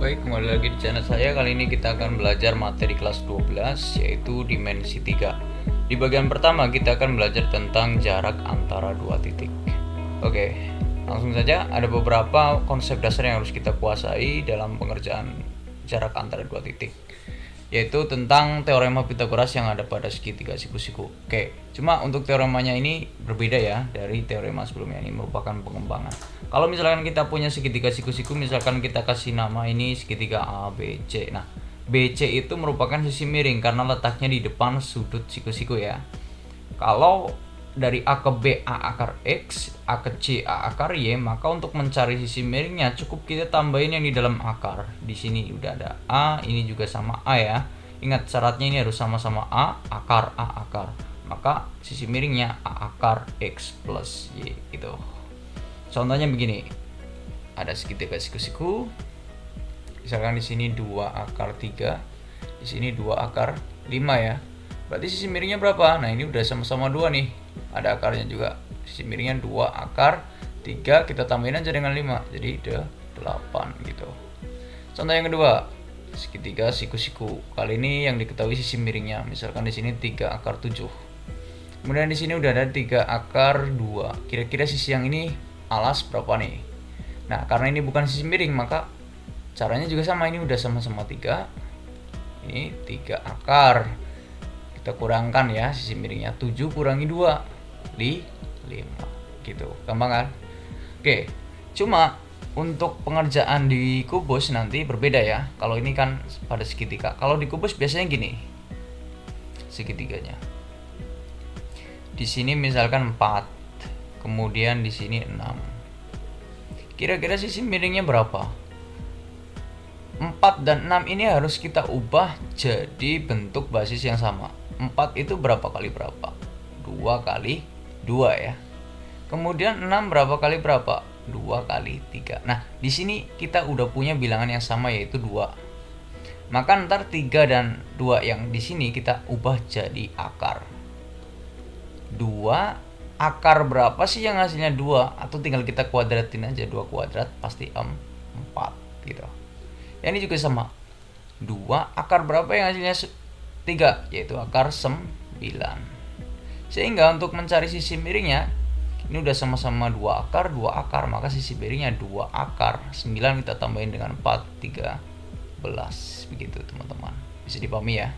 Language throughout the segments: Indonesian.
Baik, kembali lagi di channel saya. Kali ini kita akan belajar materi kelas 12, yaitu dimensi 3. Di bagian pertama kita akan belajar tentang jarak antara dua titik. Oke, langsung saja. Ada beberapa konsep dasar yang harus kita kuasai dalam pengerjaan jarak antara dua titik, yaitu tentang teorema Pythagoras yang ada pada segitiga siku-siku. Oke, cuma untuk teoremanya ini berbeda ya dari teorema sebelumnya, ini merupakan pengembangan. Kalau misalkan kita punya segitiga siku-siku, misalkan kita kasih nama ini segitiga ABC. Nah, BC itu merupakan sisi miring karena letaknya di depan sudut siku-siku ya. Kalau dari A ke B A akar X, A ke C A akar Y, maka untuk mencari sisi miringnya cukup kita tambahin yang di dalam akar. Di sini udah ada A, ini juga sama A ya. Ingat syaratnya ini harus sama-sama A akar. Maka sisi miringnya A akar X plus Y gitu. Contohnya begini. Ada segitiga siku-siku. Misalkan di sini 2 akar 3, di sini 2 akar 5 ya. Berarti sisi miringnya berapa? Nah, ini udah sama-sama 2 nih. Ada akarnya juga. Sisi miringnya 2 akar 3, kita tambahin aja dengan 5. Jadi 8 gitu. Contoh yang kedua, segitiga siku-siku. Kali ini yang diketahui sisi miringnya. Misalkan di sini 3 akar 7. Kemudian di sini udah ada 3 akar 2. Kira-kira sisi yang ini alas berapa nih? Nah, karena ini bukan sisi miring, maka caranya juga sama. Ini udah sama-sama 3. Ini 3 akar. Kita kurangkan ya sisi miringnya. 7 kurangi 2, 5 gitu. Gampang kan? Oke. Cuma untuk pengerjaan di kubus nanti berbeda ya. Kalau ini kan pada segitiga. Kalau di kubus biasanya gini. Segitiganya. Di sini misalkan 4. Kemudian di sini 6. Kira-kira sisi miringnya berapa? 4 dan 6 ini harus kita ubah jadi bentuk basis yang sama. 4 itu berapa kali berapa? 2 kali 2 ya. Kemudian 6 berapa kali berapa? 2 kali 3. Nah, di sini kita udah punya bilangan yang sama yaitu 2. Maka ntar 3 dan 2 yang di sini kita ubah jadi akar. 2 akar berapa sih yang hasilnya 2? Atau tinggal kita kuadratin aja, 2 kuadrat pasti 4 gitu. Ya, ini juga sama. 2 akar berapa yang hasilnya 3? Yaitu akar 9. Sehingga untuk mencari sisi miringnya, ini udah sama-sama 2 akar, maka sisi miringnya 2 akar 9 kita tambahin dengan 4, 13. Begitu teman-teman. Bisa dipahami ya?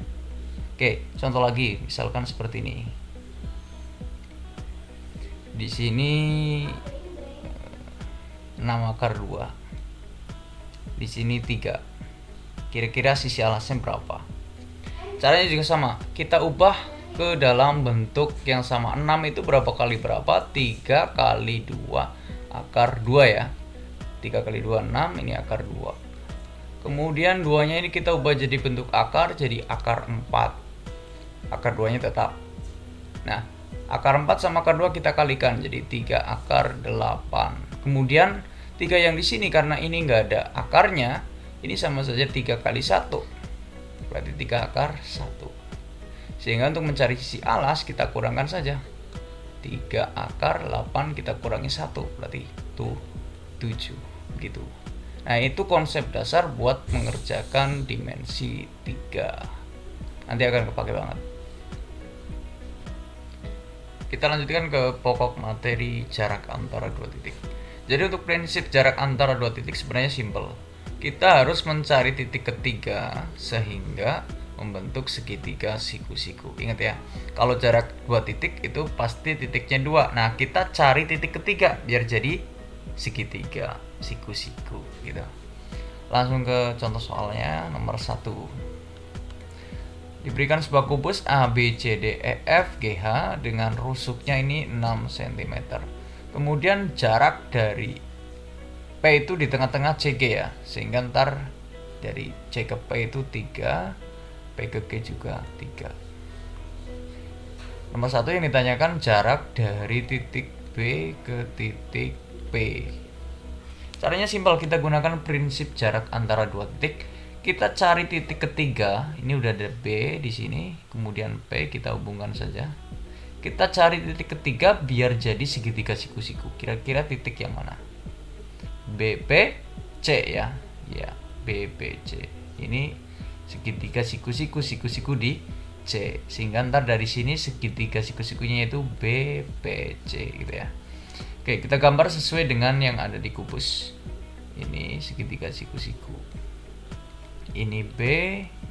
Oke, contoh lagi, misalkan seperti ini. Di sini 6 akar 2. Di sini 3. Kira-kira sisi alasnya berapa? Caranya juga sama. Kita ubah ke dalam bentuk yang sama. 6 itu berapa kali berapa? 3 kali 2 akar 2 ya. 3 kali 2 6, ini akar 2. Kemudian 2-nya ini kita ubah jadi bentuk akar, jadi akar 4. Akar 2-nya tetap. Nah, akar 4 sama akar 2 kita kalikan jadi 3 akar 8. Kemudian 3 yang di sini karena ini nggak ada akarnya, ini sama saja 3 kali 1. Berarti 3 akar 1. Sehingga untuk mencari sisi alas kita kurangkan saja. 3 akar 8 kita kurangi 1, berarti itu 7 gitu. Nah, itu konsep dasar buat mengerjakan dimensi 3. Nanti akan kepake banget. Kita lanjutkan ke pokok materi jarak antara dua titik. Jadi untuk prinsip jarak antara dua titik sebenarnya simple. Kita harus mencari titik ketiga sehingga membentuk segitiga siku-siku. Ingat ya, kalau jarak dua titik itu pasti titiknya 2. Nah, kita cari titik ketiga biar jadi segitiga siku-siku gitu. Langsung ke contoh soalnya nomor 1. Diberikan sebuah kubus A, B, C, D, E, F, G, H dengan rusuknya ini 6 cm. Kemudian jarak dari P itu di tengah-tengah CG ya. Sehingga ntar dari C ke P itu 3, P ke G juga 3. Nomor 1 yang ditanyakan jarak dari titik B ke titik P. Caranya simpel, kita gunakan prinsip jarak antara dua titik. Kita cari titik ketiga, ini udah ada B di sini, kemudian P kita hubungkan saja. Kita cari titik ketiga biar jadi segitiga siku-siku. Kira-kira titik yang mana? B, P, C ya. Ya, BPC. Ini segitiga siku-siku di C, sehingga ntar dari sini segitiga siku-sikunya itu BPC gitu ya. Oke, kita gambar sesuai dengan yang ada di kubus. Ini segitiga siku-siku. Ini B,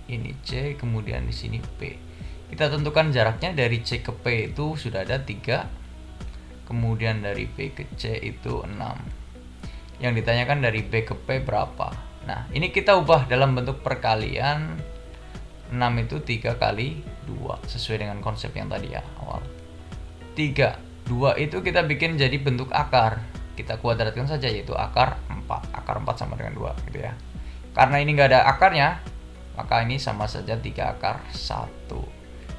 ini C, kemudian di sini P. Kita tentukan jaraknya dari C ke P itu sudah ada 3. Kemudian dari B ke C itu 6. Yang ditanyakan dari B ke P berapa? Nah, ini kita ubah dalam bentuk perkalian. 6 itu 3 kali 2 sesuai dengan konsep yang tadi ya awal. 3, 2 itu kita bikin jadi bentuk akar. Kita kuadratkan saja yaitu akar 4. Akar 4 sama dengan 2 gitu ya. Karena ini nggak ada akarnya, maka ini sama saja 3 akar 1.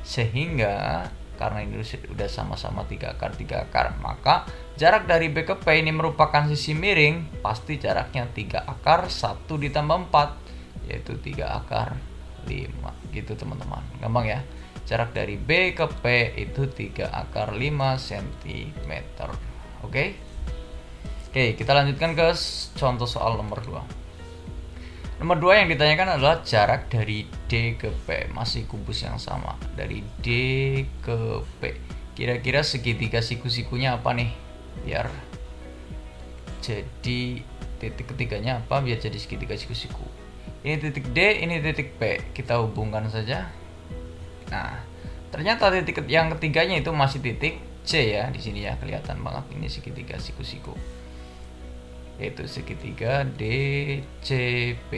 Sehingga karena ini sudah sama-sama 3 akar, maka jarak dari B ke P ini merupakan sisi miring, pasti jaraknya 3 akar 1 ditambah 4, yaitu 3 akar 5 gitu teman-teman. Gampang ya. Jarak dari B ke P itu 3 akar 5 cm. Oke, kita lanjutkan ke contoh soal nomor 2. Nomor 2 yang ditanyakan adalah jarak dari D ke P. Masih kubus yang sama. Dari D ke P. Kira-kira segitiga siku-sikunya apa nih? Biar jadi titik ketiganya apa? Biar jadi segitiga siku-siku. Ini titik D, ini titik P. Kita hubungkan saja. Nah, ternyata titik yang ketiganya itu masih titik C ya. Di sini ya kelihatan banget ini segitiga siku-siku. Yaitu segitiga DCP.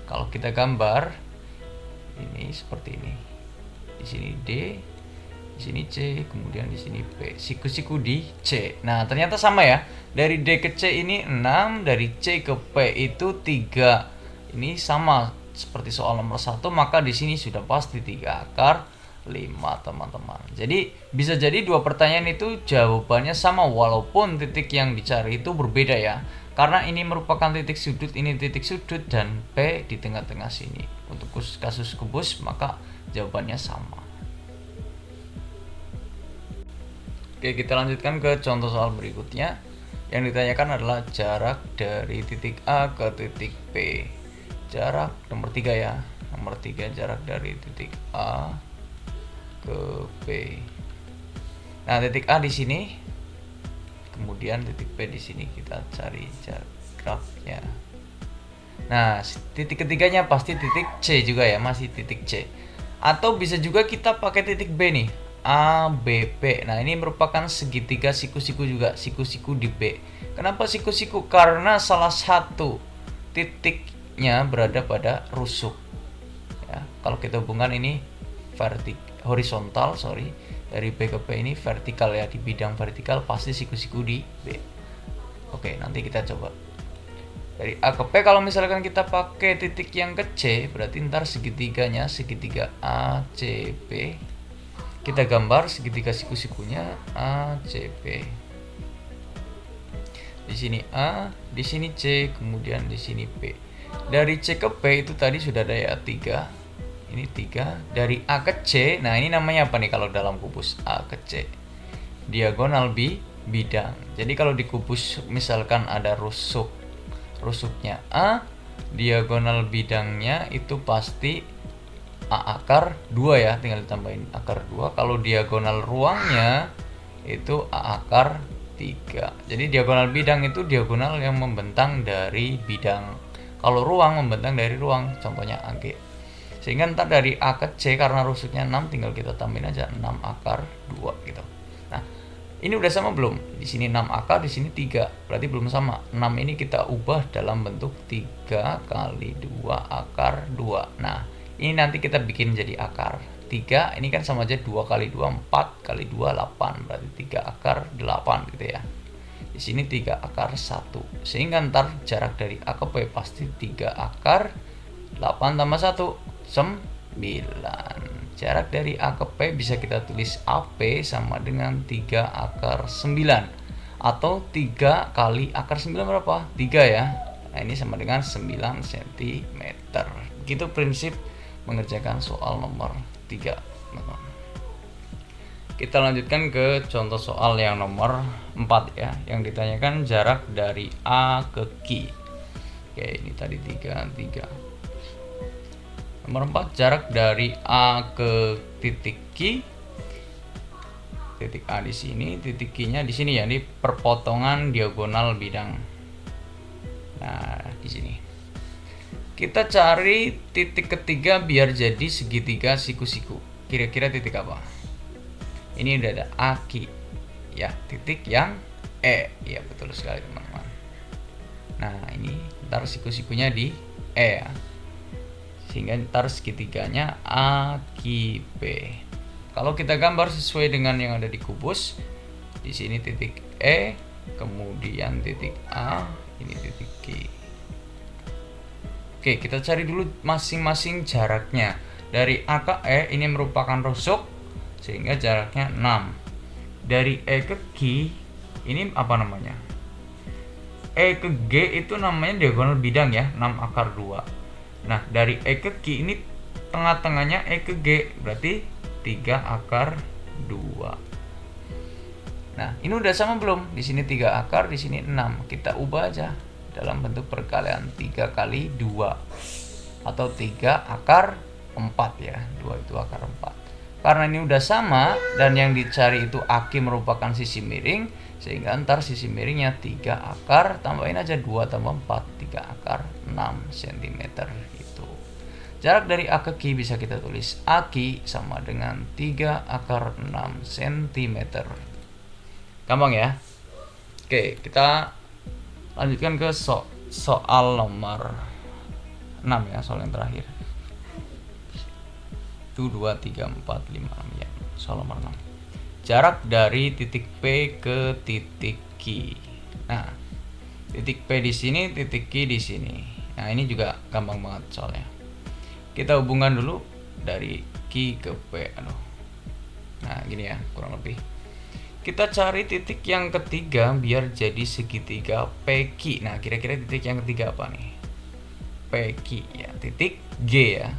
Kalau kita gambar ini seperti ini. Di sini D, di sini C, kemudian di sini P. Siku-siku di C. Nah, ternyata sama ya. Dari D ke C ini 6, dari C ke P itu 3. Ini sama seperti soal nomor 1, maka di sini sudah pasti 3 akar 5 teman-teman. Jadi bisa jadi dua pertanyaan itu jawabannya sama walaupun titik yang dicari itu berbeda ya. Karena ini merupakan titik sudut, ini titik sudut, dan P di tengah-tengah sini. Untuk kasus kubus maka jawabannya sama. Oke, kita lanjutkan ke contoh soal berikutnya. Yang ditanyakan adalah jarak dari titik A ke titik P. Jarak nomor 3 ya. Nomor 3 jarak dari titik A ke P. Nah, titik A di sini. Kemudian titik P di sini kita cari jaraknya. Nah, titik ketiganya pasti titik C juga ya, masih titik C. Atau bisa juga kita pakai titik B nih. A, B, P. Nah, ini merupakan segitiga siku-siku juga, siku-siku di B. Kenapa siku-siku? Karena salah satu titiknya berada pada rusuk. Ya, kalau kita hubungkan ini horizontal, dari B ke P ini vertikal ya, di bidang vertikal pasti siku-siku di B. Oke, nanti kita coba. Dari A ke P kalau misalkan kita pakai titik yang ke C, berarti ntar segitiganya segitiga A, C, P. Kita gambar segitiga siku-sikunya A, C, P. Di sini A, di sini C, kemudian di sini P. Dari C ke P itu tadi sudah ada ya 3. Ini 3. Dari A ke C, nah ini namanya apa nih kalau dalam kubus? A ke C. Diagonal bidang. Jadi kalau di kubus misalkan ada rusuknya A, diagonal bidangnya itu pasti A akar 2 ya, tinggal ditambahin akar 2. Kalau diagonal ruangnya itu A akar 3. Jadi diagonal bidang itu diagonal yang membentang dari bidang. Kalau ruang membentang dari ruang, contohnya AG. Sehingga ntar dari A ke C karena rusuknya 6 tinggal kita tambahin aja 6 akar 2 gitu. Nah, ini udah sama belum? Di sini 6 akar, di sini 3. Berarti belum sama. 6 ini kita ubah dalam bentuk 3 kali 2 akar 2. Nah, ini nanti kita bikin jadi akar 3. Ini kan sama aja 2 kali 2, 4 kali 2, 8. Berarti 3 akar 8 gitu ya. Di sini 3 akar 1. Sehingga ntar jarak dari A ke P pasti 3 akar 8 tambah 1, 9. Jarak dari A ke P bisa kita tulis AP sama dengan 3 akar 9. Atau 3 kali akar 9 berapa? 3 ya. Nah, ini sama dengan 9 cm. Begitu prinsip mengerjakan soal nomor 3. Kita lanjutkan ke contoh soal yang nomor 4 ya. Yang ditanyakan jarak dari A ke Q. Oke, ini tadi 3. Nomor 4, jarak dari A ke titik Q. Titik A di sini, titik Q-nya di sini ya, di perpotongan diagonal bidang. Nah, di sini. Kita cari titik ketiga biar jadi segitiga siku-siku. Kira-kira titik apa? Ini udah ada A-Q. Ya, titik yang E. Ya, betul sekali teman-teman. Nah, ini ntar siku-sikunya di E ya. Sehingga ntar segitiganya AQB. Kalau kita gambar sesuai dengan yang ada di kubus, di sini titik E, kemudian titik A, ini titik Q. Oke, kita cari dulu masing-masing jaraknya. Dari A ke E ini merupakan rusuk, sehingga jaraknya 6. Dari E ke Q ini apa namanya? E ke G itu namanya diagonal bidang ya, 6 akar 2. Nah, dari E ke Q ini tengah-tengahnya E ke G, berarti 3 akar 2. Nah, ini udah sama belum? Di sini 3 akar, di sini 6. Kita ubah aja dalam bentuk perkalian 3 kali 2 atau 3 akar 4 ya. 2 itu akar 4. Karena ini udah sama dan yang dicari itu AQ merupakan sisi miring, sehingga ntar sisi miringnya 3 akar, tambahin aja 2 tambah 4, 3 akar 6 cm itu. Jarak dari A ke Q bisa kita tulis AQ sama dengan 3 akar 6 cm. Gampang ya? Oke, kita lanjutkan ke soal nomor 6 ya, soal yang terakhir. 1, 2, 3, 4, 5, 6 ya. Soal nomor 6. Jarak dari titik P ke titik Q. Nah, titik P di sini, titik Q di sini. Nah, ini juga gampang banget soalnya. Kita hubungkan dulu dari Q ke P. Nah, gini ya, kurang lebih. Kita cari titik yang ketiga biar jadi segitiga PQ. Nah, kira-kira titik yang ketiga apa nih? PQ ya, titik G ya.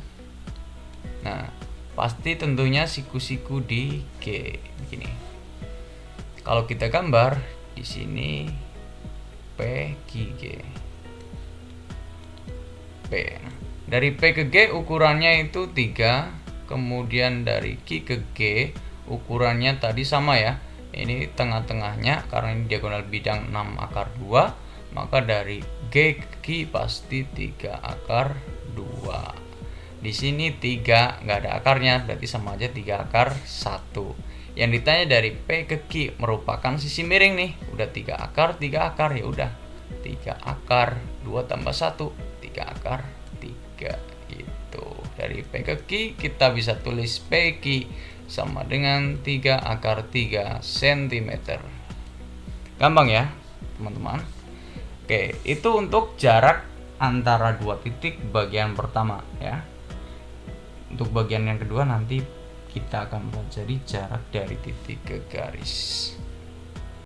Nah, pasti tentunya siku-siku di G begini. Kalau kita gambar di sini PQG. P. Dari P ke G ukurannya itu 3, kemudian dari Q ke G ukurannya tadi sama ya. Ini tengah-tengahnya karena ini diagonal bidang 6 akar 2, maka dari G ke Q pasti 3 akar 2. Di sini 3 nggak ada akarnya, berarti sama aja 3 akar 1. Yang ditanya dari P ke Q merupakan sisi miring nih. Udah 3 akar, 3 akar ya udah. 3 akar 2 tambah 1, 3 akar 3 gitu. Dari P ke Q kita bisa tulis PQ sama dengan 3 akar 3 cm. Gampang ya, teman-teman. Oke, itu untuk jarak antara dua titik bagian pertama ya. Untuk bagian yang kedua nanti kita akan pelajari jarak dari titik ke garis.